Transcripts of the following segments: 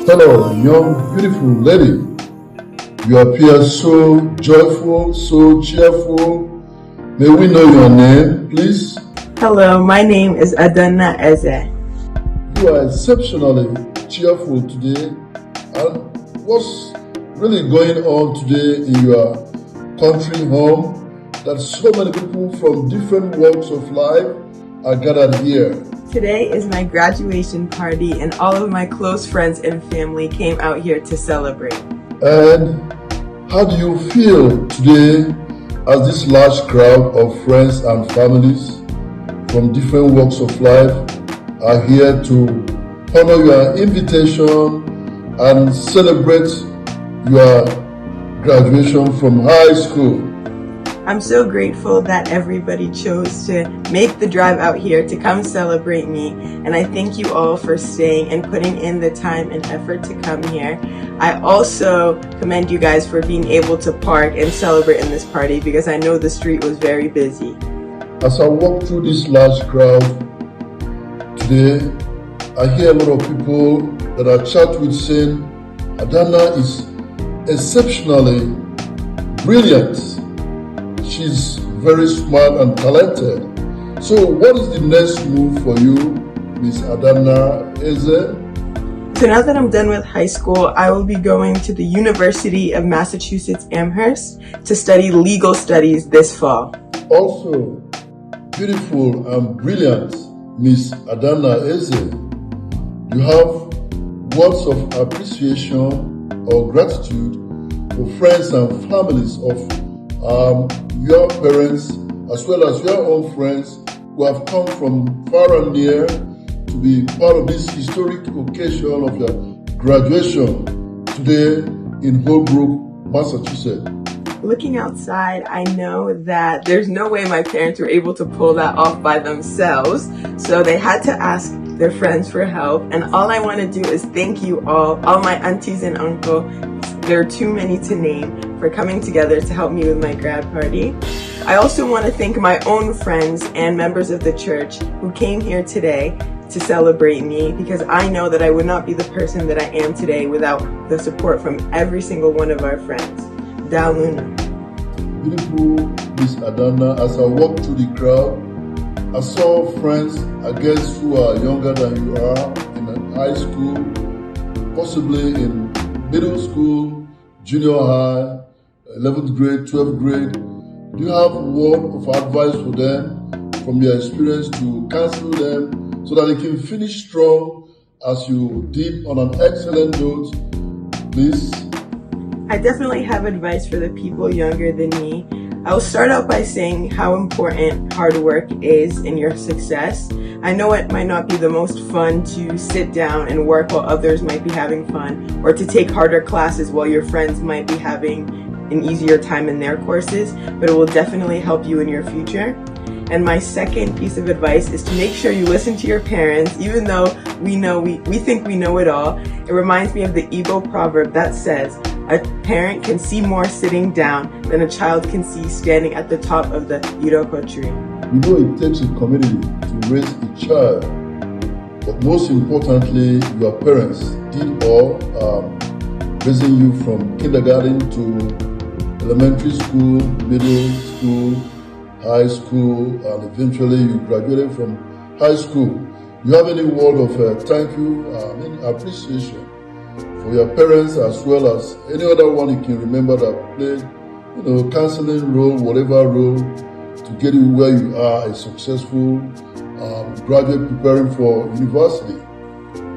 Hello, young, beautiful lady. You appear so joyful, so cheerful. May we know your name, please? Hello, my name is Adanna Eze. You are exceptionally cheerful today. And what's really going on today in your country home that so many people from different walks of life are gathered here? Today is my graduation party and all of my close friends and family came out here to celebrate. And how do you feel today as this large crowd of friends and families from different walks of life are here to honor your invitation and celebrate your graduation from high school? I'm so grateful that everybody chose to make the drive out here to come celebrate me, and I thank you all for staying and putting in the time and effort to come here. I also commend you guys for being able to park and celebrate in this party because I know the street was very busy. As I walk through this large crowd today, I hear a lot of people that I chat with saying Adanna is exceptionally brilliant. She's very smart and talented. So what is the next move for you, Miss Adanna Eze? So now that I'm done with high school, I will be going to the University of Massachusetts Amherst to study legal studies this fall. Also, beautiful and brilliant Miss Adanna Eze, you have words of appreciation or gratitude for friends and families of your parents as well as your own friends who have come from far and near to be part of this historic occasion of your graduation today in Holbrook, Massachusetts. Looking outside, I know that there's no way my parents were able to pull that off by themselves, so they had to ask their friends for help, and all I want to do is thank you all my aunties and uncles, there are too many to name, for coming together to help me with my grad party. I also want to thank my own friends and members of the church who came here today to celebrate me, because I know that I would not be the person that I am today without the support from every single one of our friends. Da Luna. Beautiful Miss Adanna, as I walked through the crowd, I saw friends, I guess, who are younger than you are in high school, possibly in middle school, junior high, 11th grade, 12th grade. Do you have a word of advice for them from your experience to counsel them so that they can finish strong as you did on an excellent note, please? I definitely have advice for the people younger than me. I will start out by saying how important hard work is in your success. I know it might not be the most fun to sit down and work while others might be having fun, or to take harder classes while your friends might be having an easier time in their courses, but it will definitely help you in your future. And my second piece of advice is to make sure you listen to your parents, even though we think we know it all. It reminds me of the Igbo proverb that says, a parent can see more sitting down than a child can see standing at the top of the Iroko tree. We know it takes a community to raise a child, but most importantly, your parents did all, raising you from kindergarten to elementary school, middle school, high school, and eventually you graduated from high school. You have any word of thank you, appreciation for your parents as well as any other one you can remember that played, counseling role, whatever role, to get you where you are, a successful graduate preparing for university?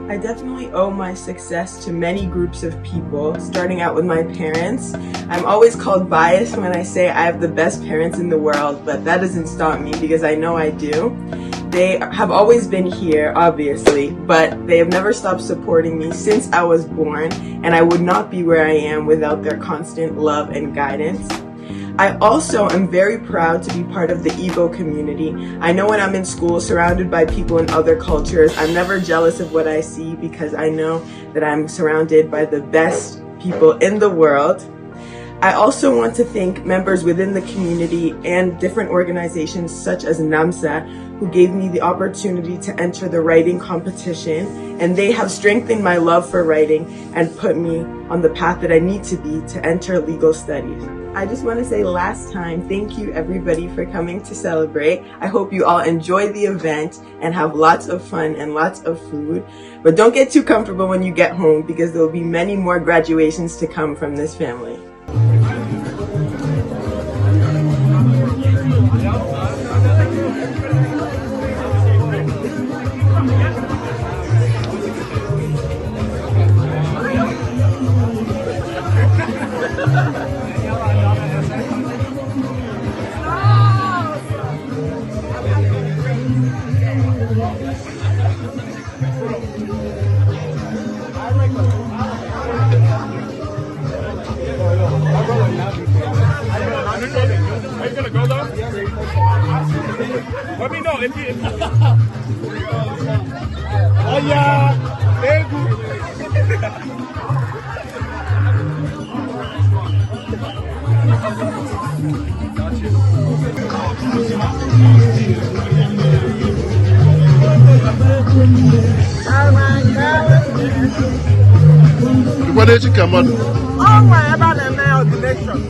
I definitely owe my success to many groups of people, starting out with my parents. I'm always called biased when I say I have the best parents in the world, but that doesn't stop me because I know I do. They have always been here, obviously, but they have never stopped supporting me since I was born, and I would not be where I am without their constant love and guidance. I also am very proud to be part of the Igbo community. I know when I'm in school surrounded by people in other cultures, I'm never jealous of what I see because I know that I'm surrounded by the best people in the world. I also want to thank members within the community and different organizations such as NAMSA who gave me the opportunity to enter the writing competition, and they have strengthened my love for writing and put me on the path that I need to be to enter legal studies. I just want to say last time, thank you everybody for coming to celebrate. I hope you all enjoy the event and have lots of fun and lots of food. But don't get too comfortable when you get home, because there will be many more graduations to come from this family. Are you gonna go though? Let me know if you. Oh yeah, very good. What did you come on? Oh my, about the mail connection.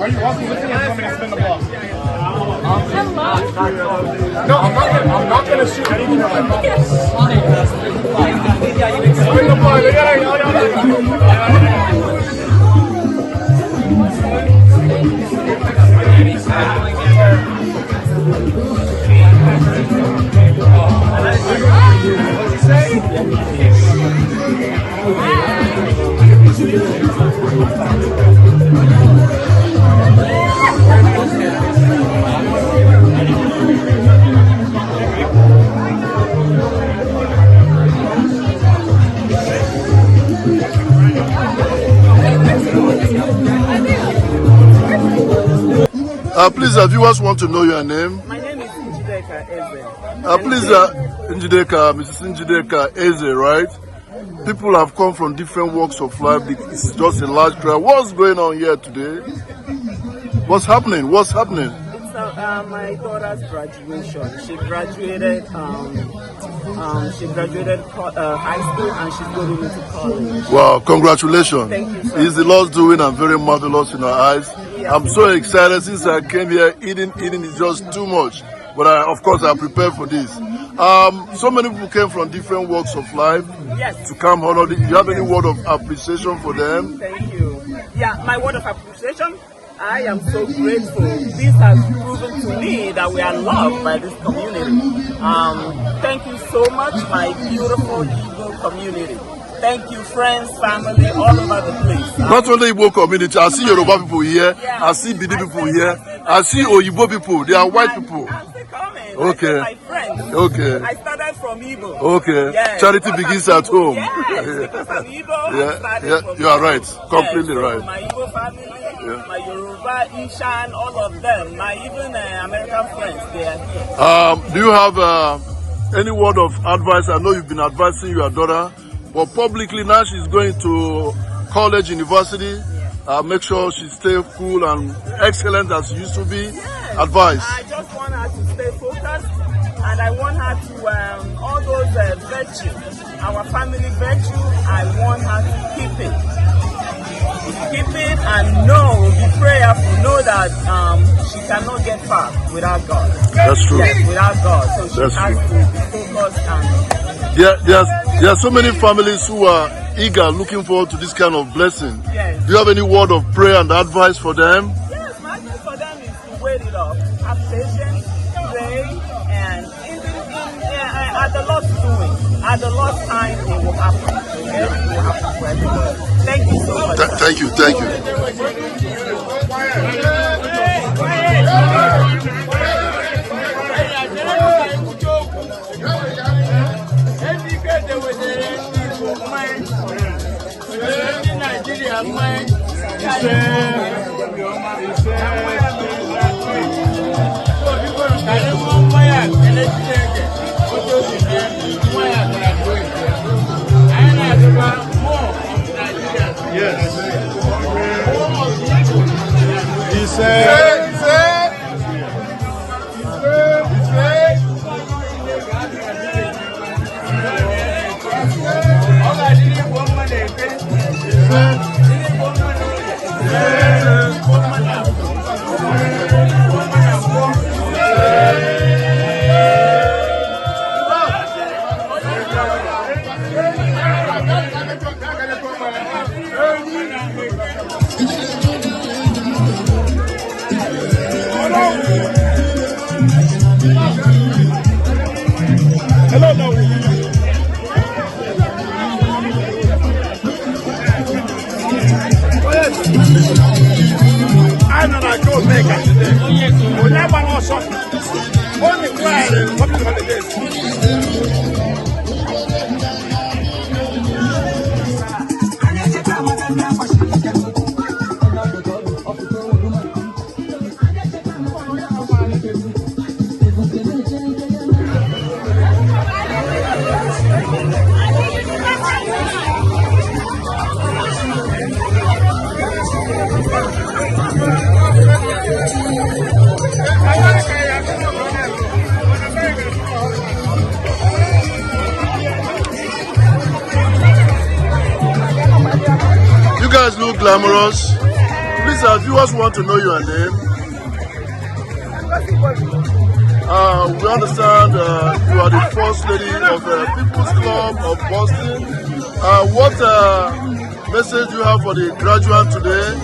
Are you walking with me or coming to spin the ball? No, I'm not gonna shoot anything with my ball. Spin the ball. Please, viewers want to know your name. My name is Ejike Eze. Please, Mrs. Ejike Eze, right? People have come from different walks of life. It's just a large crowd. What's going on here today? What's happening? What's happening? It's my daughter's graduation. She graduated. High school and she's going into college. Wow! Congratulations! Thank you, sir. It's the Lord's doing and very marvelous in our eyes. Yeah. I'm so excited since I came here. Eating is just too much. But of course, I prepared for this. So many people came from different walks of life. Yes. To come honor. Do you have any word of appreciation for them? Thank you. Yeah, my word of appreciation. I am so grateful. This has proven to me that we are loved by this community. Thank you so much, my beautiful Igbo community. Thank you, friends, family, all over the place. Not only Igbo community, I see Yoruba people here, yeah. I see Bidi people here, I see Oyibo people, they are white people. I'm still coming. Okay. My friends. Okay. I started from Igbo. Okay. Yes. Charity begins at home. Yes, because I'm Igbo. Yeah, you are right. Completely so right. My Igbo family, my Yoruba, Ishan, all of them, my even American friends, they are here. Do you have any word of advice? I know you've been advising your daughter, but publicly now she's going to college, university. Make sure she stays cool and excellent as she used to be. Yes. Advice. I just want her to stay focused, and I want her to all those virtues, our family virtue. I want her to keep it, and be prayerful. Know that she cannot get far without God. That's true. Yes, without God, so she has to be focused and. There are so many families who are eager, looking forward to this kind of blessing. Yes. Do you have any word of prayer and advice for them? Yes, my advice for them is to wait it up, have patience, pray, and at the Lord's doing, at the Lord's time, it will happen. Okay? It will happen for everybody. Thank you so much. Thank you. Nigeria, Yes. He said. Hello, no. I know I go make it today. We never know something. Only cry public holidays. You guys look glamorous. Please, our viewers want to know your name. We understand you are the first lady of the People's Club of Boston. What message do you have for the graduate today?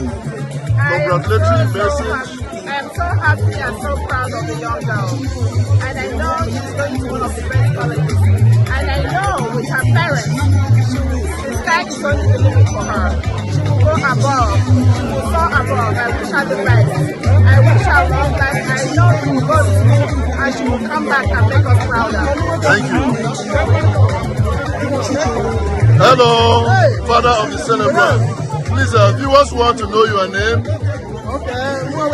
Congratulatory message. I'm so happy and so proud of the young girl. And I know she's going to one of the best colleges. And I know with her parents, the sky is going to be the limit for her. She will go above. She will soar above. I wish her the best. I wish her long life. I know she will go to school and she will come back and make us prouder. Thank you. Hello, father of the celebrant. Please, viewers want to know your name. Okay,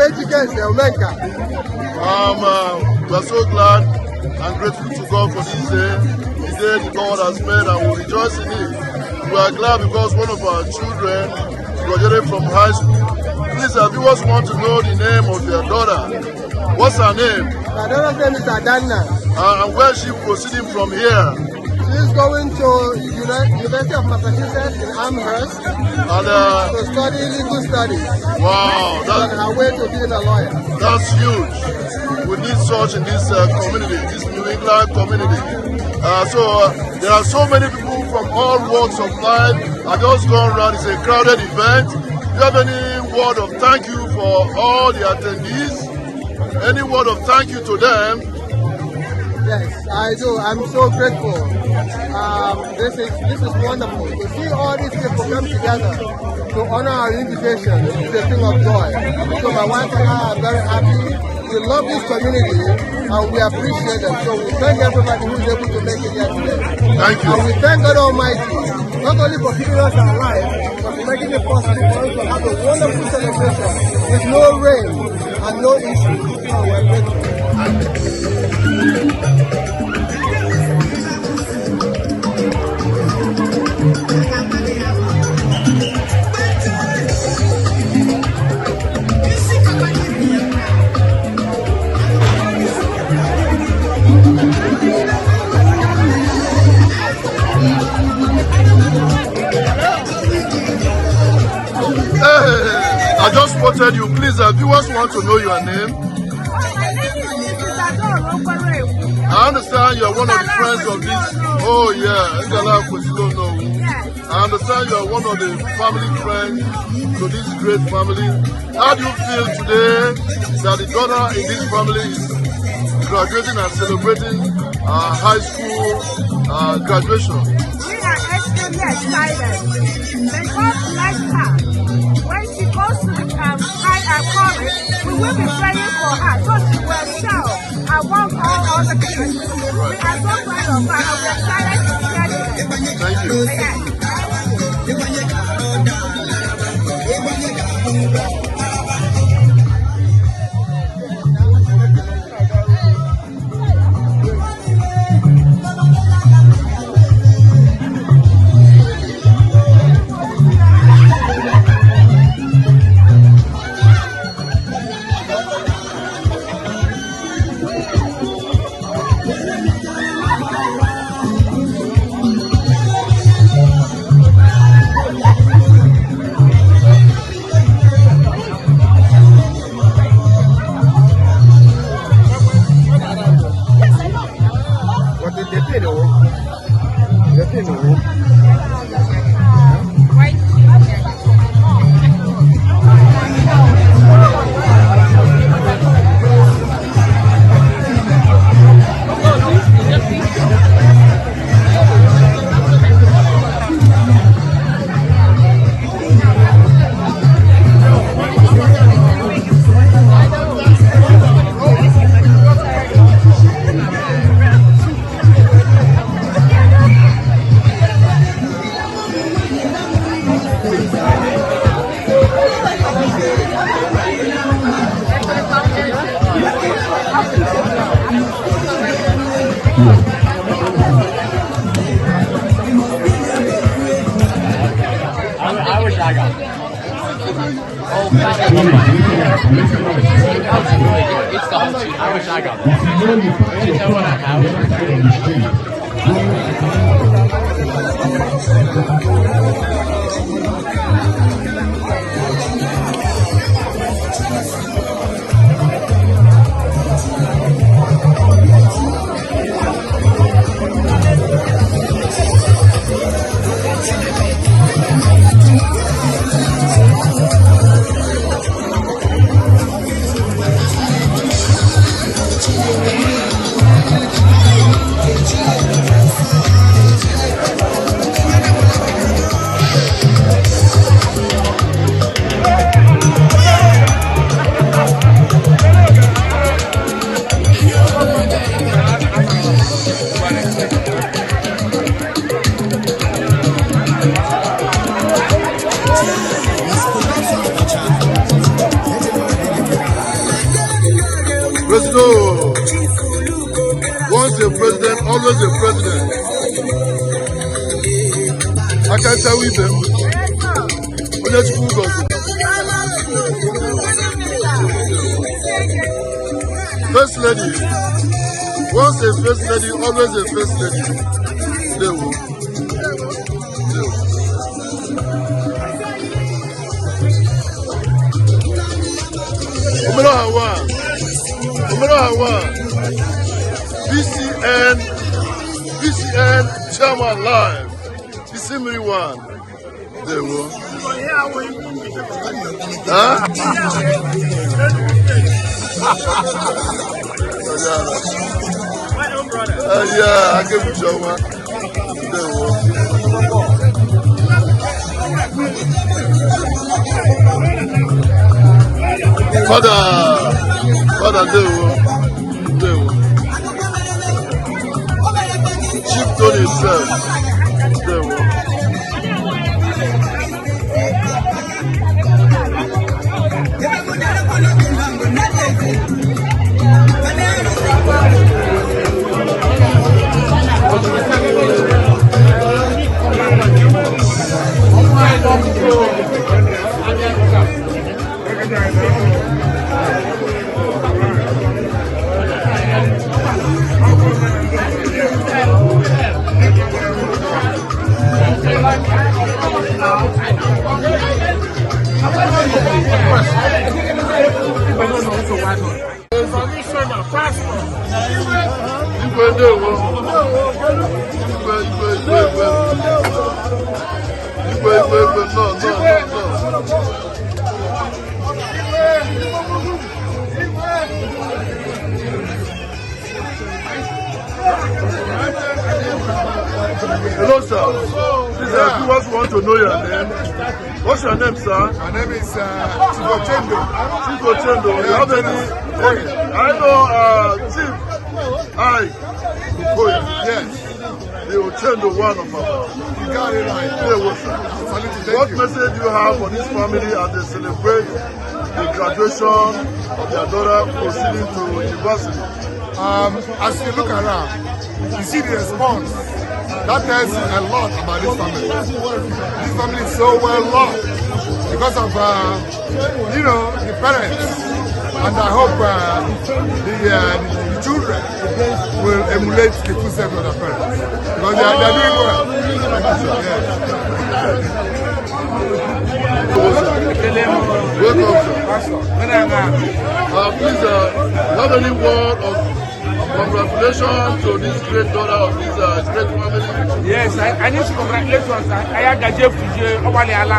Ejike NJ Eze. We are so glad and grateful to God for this day. The day the God has made, and we rejoice in it. We are glad because one of our children graduated from high school. Please, viewers want to know the name of their daughter. What's her name? My daughter's name is Adanna. And where is she proceeding from here? She's going to University of Massachusetts in Amherst to study legal studies. Wow, On her way to being a lawyer. That's huge. We need such in this community, this New England community. There are so many people from all walks of life. I just gone around. It's a crowded event. Do you have any word of thank you for all the attendees? Any word of thank you to them? Yes, I do. I'm so grateful. This is wonderful. To see all these people come together to honor our invitation is a thing of joy. So my wife and I are very happy. We love this community and we appreciate them. So we thank everybody who is able to make it here today. Thank you. And we thank God Almighty, not only for keeping us alive, but for making it possible for us to have a wonderful celebration with no rain and no issues. So we're grateful. I just spotted you. Please, viewers want to know your name. I understand you are one of the friends of this. Oh yeah, I understand you are one of the family friends to this great family. How do you feel today that the daughter in this family is graduating and celebrating high school graduation? We are extremely excited because like her, when she goes to the college, we will be praying for her so she will excel among all other kids. We are so proud of her and we are excited to share this. Thank you. Yes. I wish I got it. Oh, it's the whole cheese. I wish I got it. You know what I have? Once a president, always a president. I can't tell you them. Let's Google. First lady. Once a first lady, always a first lady. They will. BCN Chairman Live. December 1. They will. Huh? Yeah, I give you Chairman. They will. Father, they will. Chief Tony himself, they will. Hello, sir. Please, viewers want to know your name. What's your name, sir? My name is Chikochendo. Chikochendo. You have any? I know, Chief. Hi. Yes. The Ochendo, one of them. You got it right. What message do you have for this family as they celebrate the graduation of their daughter proceeding to university? As you look around, you see the response. That tells you a lot about this family. This family is so well loved because of, the parents. And I hope the children will emulate the footsteps of their parents. Because they are doing well. Welcome, please, have any word of congratulations to this great daughter of this great family? Yes, I need to congratulate you. I have a job to do. Obaliala,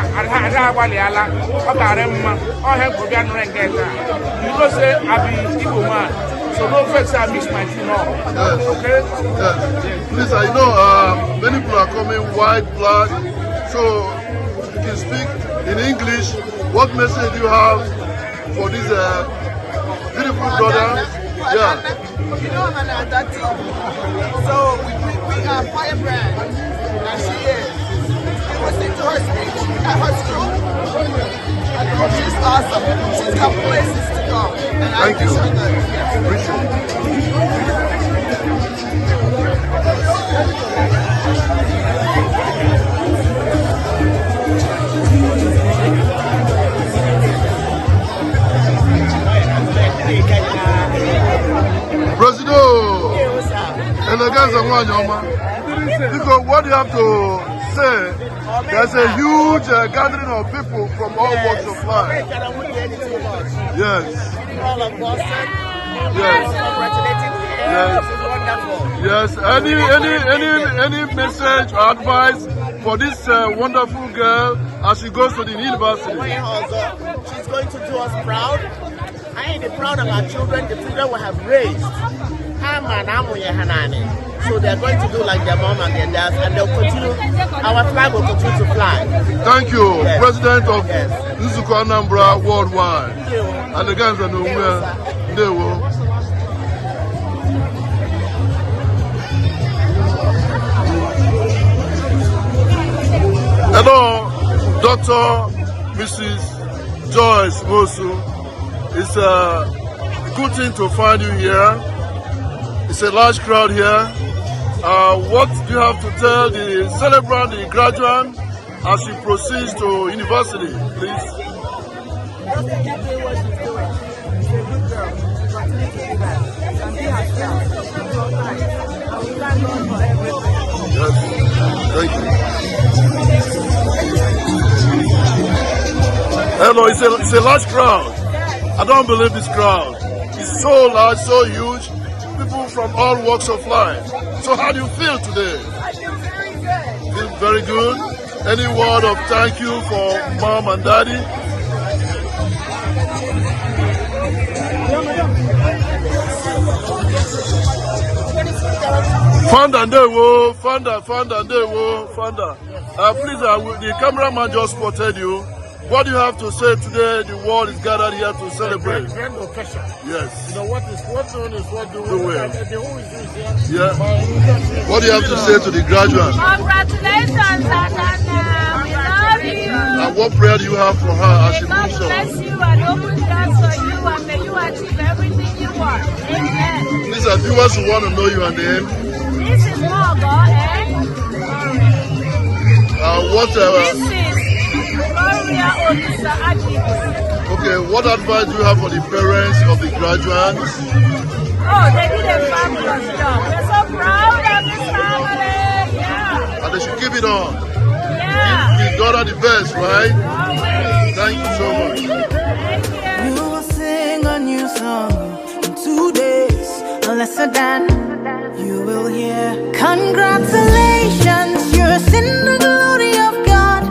Waliala, Okarema, or help for Gan Rengeta. You know, say I be Igbo man, so no first I mix my team up. Yes. Okay? Yes. Please, I know many people are coming white, black, so you can speak in English. What message do you have for this beautiful daughter? Yeah. You know I'm an adoptee, so we are firebrand, and she is. You listen to her speech at her school, and she's awesome. She's got places to go, and I wish her good. Appreciate it. Because what do you have to say? There's a huge gathering of people from all walks of life. Yes. Yes. Yes. Any message or advice for this wonderful girl as she goes to the university? She's going to do us proud. I am proud of our children, the children we have raised. So they're going to do like their mom and their dad, and they'll continue, our flag will continue to fly. Thank you, yes. President of Nzuko Anambra Worldwide. Thank you. And the guys that know where they will. Hello, Dr. Mrs. Joyce Mosu. It's a good thing to find you here. It's a large crowd here. What do you have to tell the celebrant, the graduate, as she proceeds to university, please? Just keep doing what she's doing. She's a good girl. She's continuing to do that. And be herself. She's all right. And we thank God for everything. Yes. Thank you. Hello, it's a large crowd. I don't believe this crowd. It's so large, so huge. People from all walks of life. So how do you feel today? I feel very good. Feel very good? Any word of thank you for mom and daddy? Founder, please, the cameraman just spotted you. What do you have to say today? The world is gathered here to celebrate. Grand occasion. Yes. You know what doing is what doing. Do well. The whole is here. Yeah. What do you have to say to the graduates? Congratulations, Adanna. We love you. And what prayer do you have for her as she May God moves on? bless you and open doors for you, and may you achieve everything you want. Amen. These are viewers who want to know your name. This is Mogo, eh? This is Gloria Olisa Ajibu. Okay, what advice do you have for the parents of the graduates? Oh, they did a fabulous job. We're so proud of this family. Yeah. And they should keep it on. Yeah. Give daughter the best, right? Always. Thank you so much. Thank you. You will sing a new song in 2 days, lesser than you will hear. Congratulations, you're in the glory of God.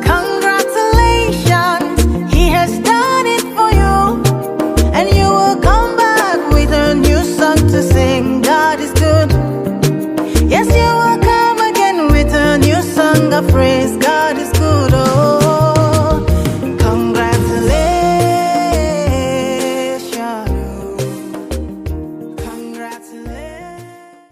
Congratulations, He has done it for you, and you will come back with a new song to sing. God is good. Yes, you will come again with a new song of praise.